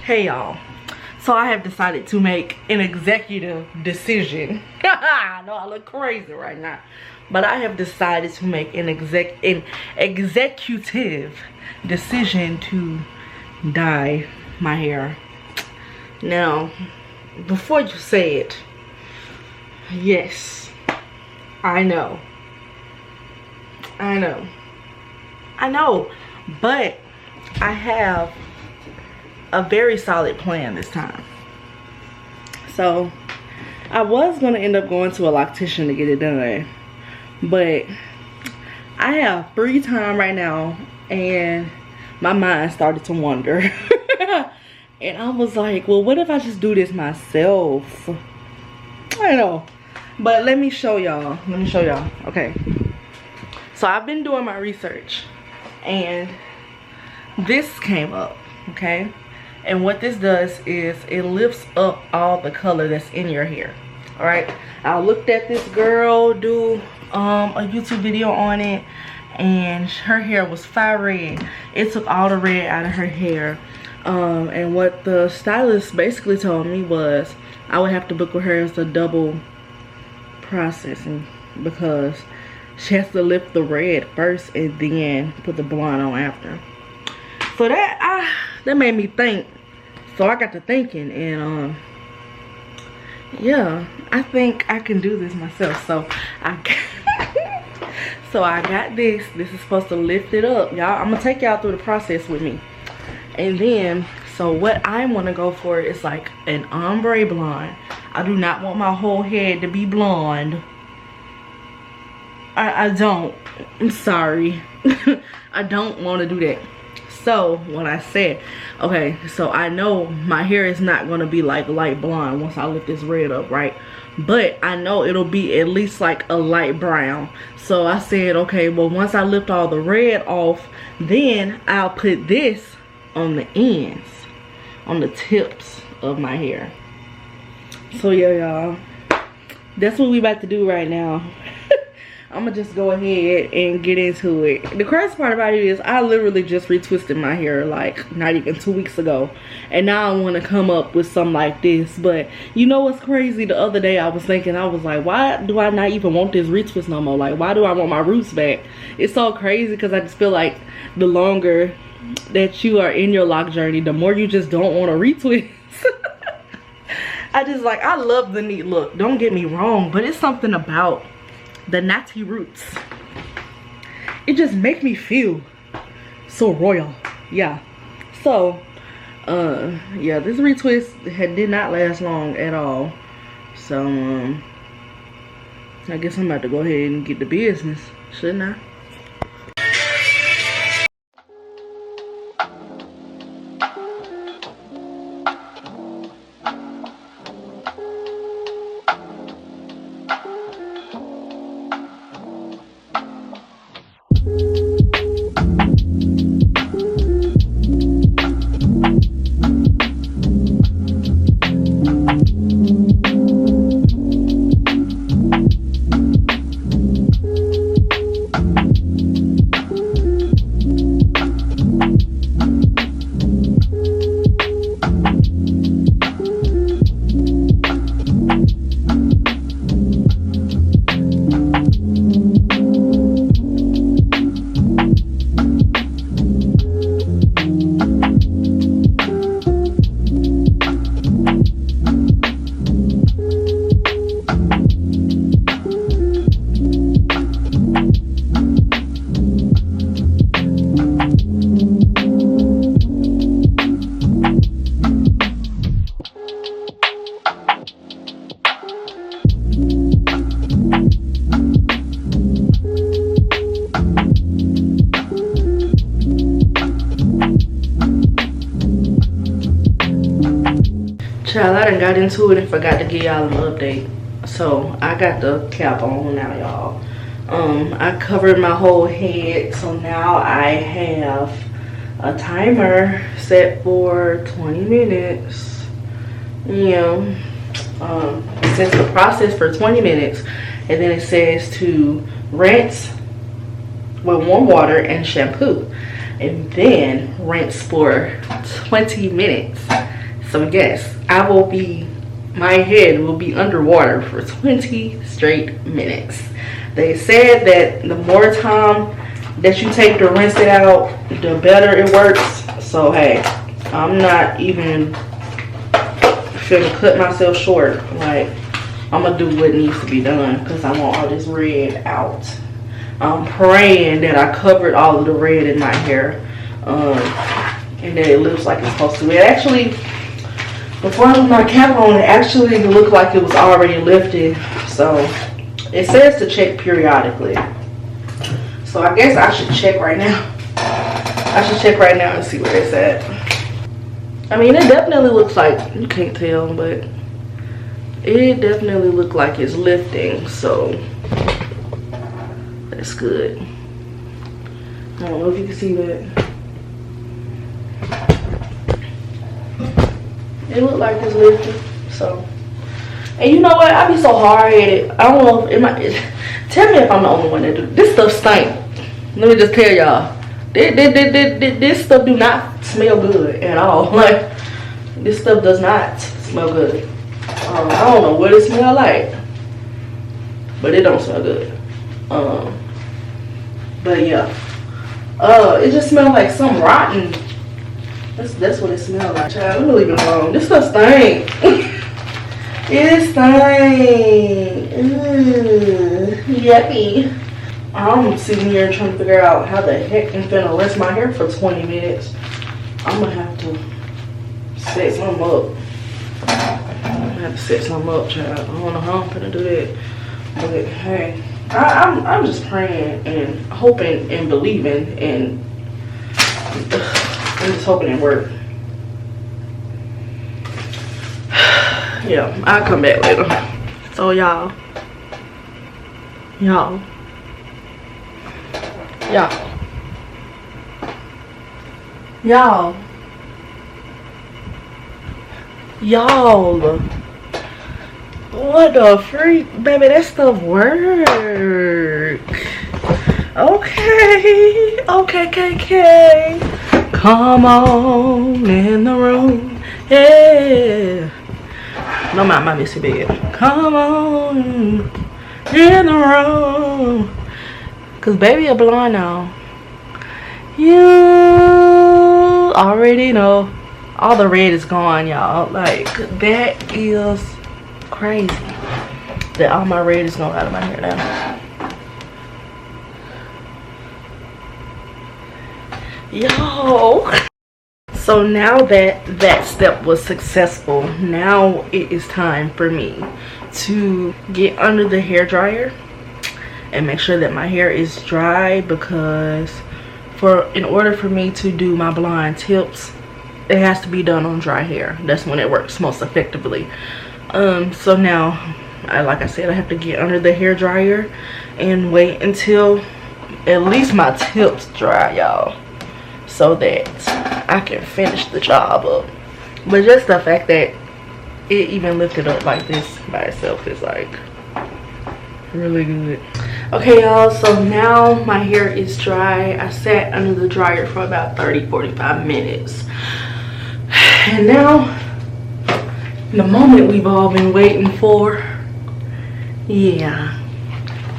Hey y'all, so I have decided to make an executive decision. I know I look crazy right now, but I have decided to make an executive decision to dye my hair. Now, before you say it, yes, I know, but I have a very solid plan this time. So I was gonna end up going to a loctician to get it done, but I have free time right now and my mind started to wander. And I was like, well, what if I just do this myself? I know, but let me show y'all. Okay, so I've been doing my research and this came up. Okay, and what this does is it lifts up all the color that's in your hair. All right, I looked at this girl do a YouTube video on it, and her hair was fire red. It took all the red out of her hair. And what the stylist basically told me was I would have to book with her as a double processing, because she has to lift the red first and then put the blonde on after. So that made me think. So I got to thinking, and yeah, I think I can do this myself. So I got this. This is supposed to lift it up, y'all. I'm gonna take y'all through the process with me. And then, so what I want to go for is like an ombre blonde. I do not want my whole head to be blonde. I don't. I'm sorry. I don't want to do that. So when I said, okay, so I know my hair is not going to be like light blonde once I lift this red up, right? But I know it'll be at least like a light brown. So I said, okay, well, once I lift all the red off, then I'll put this on the ends, on the tips of my hair. So yeah, y'all, that's what we about to do right now. I'm gonna just go ahead and get into it. The crazy part about it is I literally just retwisted my hair like not even 2 weeks ago, and now I want to come up with something like this. But you know what's crazy? The other day I was thinking, I was like, why do I not even want this retwist no more? Like, why do I want my roots back? It's so crazy because I just feel like the longer that you are in your lock journey, the more you just don't want to retwist. I love the neat look, don't get me wrong, but it's something about the natty roots. It just make me feel so royal. Yeah. So yeah, this retwist did not last long at all. So I guess I'm about to go ahead and get the business, shouldn't I? Child, I done got into it and forgot to give y'all an update. So I got the cap on now, y'all. I covered my whole head, so now I have a timer set for 20 minutes. Yeah, it says to process for 20 minutes, and then it says to rinse with warm water and shampoo, and then rinse for 20 minutes. So yes, my head will be underwater for 20 straight minutes. They said that the more time that you take to rinse it out, the better it works. So hey, I'm not even finna cut myself short. Like, I'm gonna do what needs to be done because I want all this red out. I'm praying that I covered all of the red in my hair, and that it looks like it's supposed to. It actually, before I put my cap on, it actually looked like it was already lifted. So it says to check periodically. So I guess I should check right now. I should check right now and see where it's at. I mean, it definitely looks like, you can't tell, but it definitely looks like it's lifting. So that's good. I don't know if you can see that. It looked like it's lifting. So, and you know what? I be so hard at it. I don't know if it might. Tell me if I'm the only one that do this stuff. Stink. Let me just tell y'all. This stuff do not smell good at all. Like, this stuff does not smell good. I don't know what it smells like, but it don't smell good. But yeah, it just smells like something rotten. That's what it smells like. Child, let me leave it alone. This stuff stink. It stink. Yucky. I'm sitting here trying to figure out how the heck I'm finna rinse my hair for 20 minutes. I'm gonna have to set something up. I'm gonna have to set something up, child. I don't know how I'm gonna do that. But hey, I'm just praying and hoping and believing and I'm just hoping it works. Yeah, I'll come back later. So y'all, what the freak, baby? That stuff work. Okay. Come on in the room, yeah. No, my missy bed. Come on in the room, cause baby, a blonde now. You already know all the red is gone, y'all. Like, that is crazy that all my red is gone out of my hair now. Yo, so now that step was successful, now it is time for me to get under the hair dryer and make sure that my hair is dry, because in order for me to do my blonde tips, it has to be done on dry hair. That's when it works most effectively. So now, like I said, I have to get under the hair dryer and wait until at least my tips dry, y'all, so that I can finish the job up. But just the fact that it even lifted up like this by itself is like really good. Okay, y'all, so now my hair is dry. I sat under the dryer for about 30-45 minutes. And now, the moment we've all been waiting for, yeah,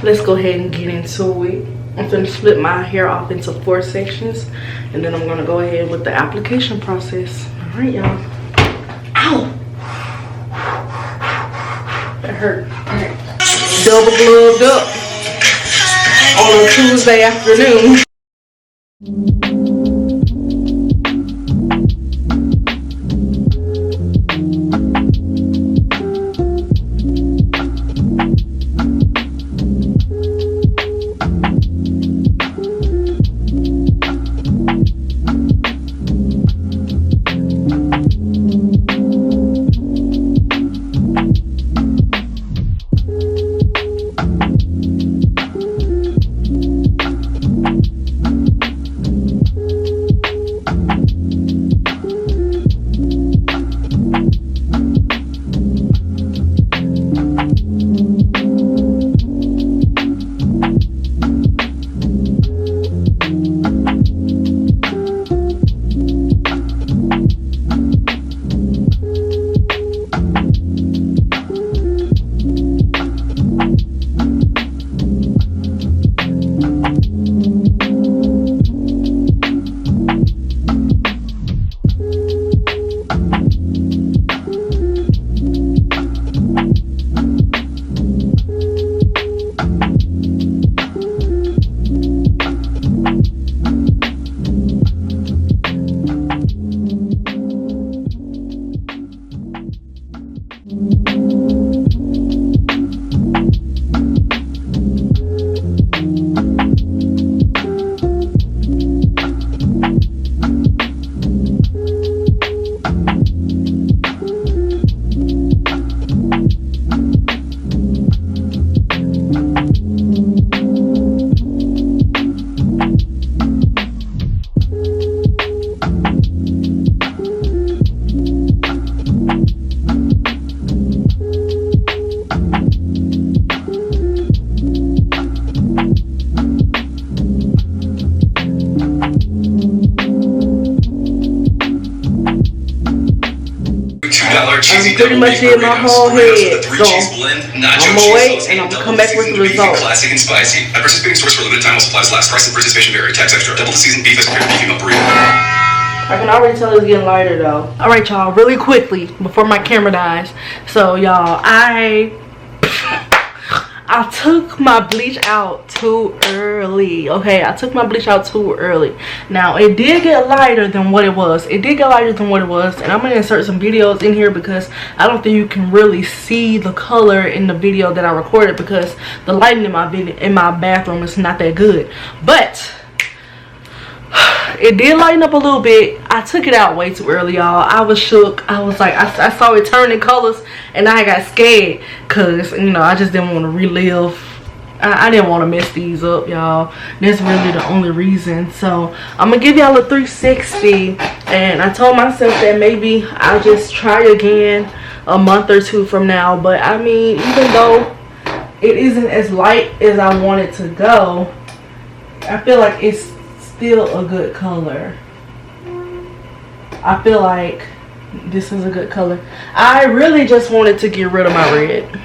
let's go ahead and get into it. I'm going to split my hair off into 4 sections, and then I'm going to go ahead with the application process. All right, y'all. Ow! That hurt. All right. Double gloved up on a Tuesday afternoon. pretty much did my whole head. So I'm gonna wait and I'm gonna come back with the results. Classic and spicy. At participating stores for a limited time while supplies last. Price and participation vary. Tax extra. Double the seasoned beef as compared to beefy milk burrito. I can already tell it's getting lighter though. Alright y'all, really quickly before my camera dies. So y'all, I took my bleach out too early. Okay, I took my bleach out too early. Now it did get lighter than what it was. And I'm gonna insert some videos in here because I don't think you can really see the color in the video that I recorded because the lighting in my bathroom is not that good. But it did lighten up a little bit. I took it out way too early, y'all. I was shook. I was like, I saw it turning colors and I got scared because, you know, I just didn't want to relive. I didn't want to mess these up, y'all. That's really the only reason. So I'm gonna give y'all a 360, and I told myself that maybe I'll just try again a month or two from now. But I mean, even though it isn't as light as I want it to go, I feel like it's still a good color. I feel like this is a good color. I really just wanted to get rid of my red.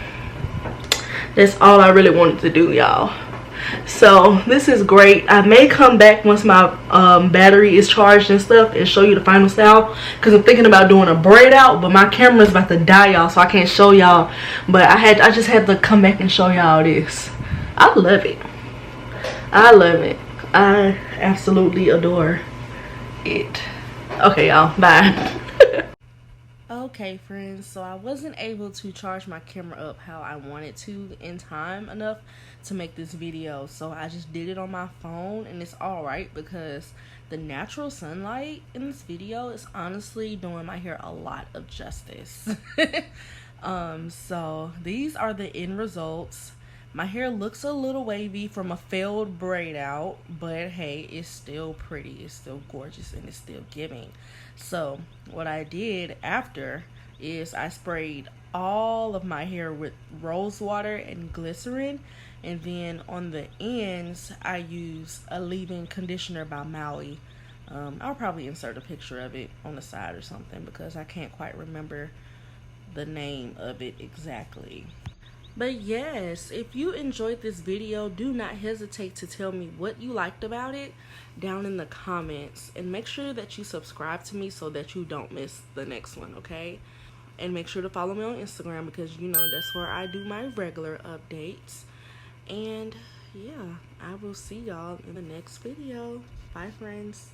That's all I really wanted to do, y'all. So this is great. I may come back once my battery is charged and stuff and show you the final style, because I'm thinking about doing a braid out, but my camera's about to die, y'all, so I can't show y'all. But I just had to come back and show y'all this. I love it. I love it. I absolutely adore it. Okay, y'all, bye. Okay, friends, so I wasn't able to charge my camera up how I wanted to in time enough to make this video, so I just did it on my phone, and it's alright because the natural sunlight in this video is honestly doing my hair a lot of justice. So these are the end results. My hair looks a little wavy from a failed braid out, but hey, it's still pretty, it's still gorgeous, and it's still giving. So what I did after is I sprayed all of my hair with rose water and glycerin, and then on the ends I use a leave-in conditioner by Maui. I'll probably insert a picture of it on the side or something because I can't quite remember the name of it exactly. But yes, if you enjoyed this video, do not hesitate to tell me what you liked about it down in the comments. And make sure that you subscribe to me so that you don't miss the next one, okay? And make sure to follow me on Instagram because, you know, that's where I do my regular updates. And yeah, I will see y'all in the next video. Bye, friends.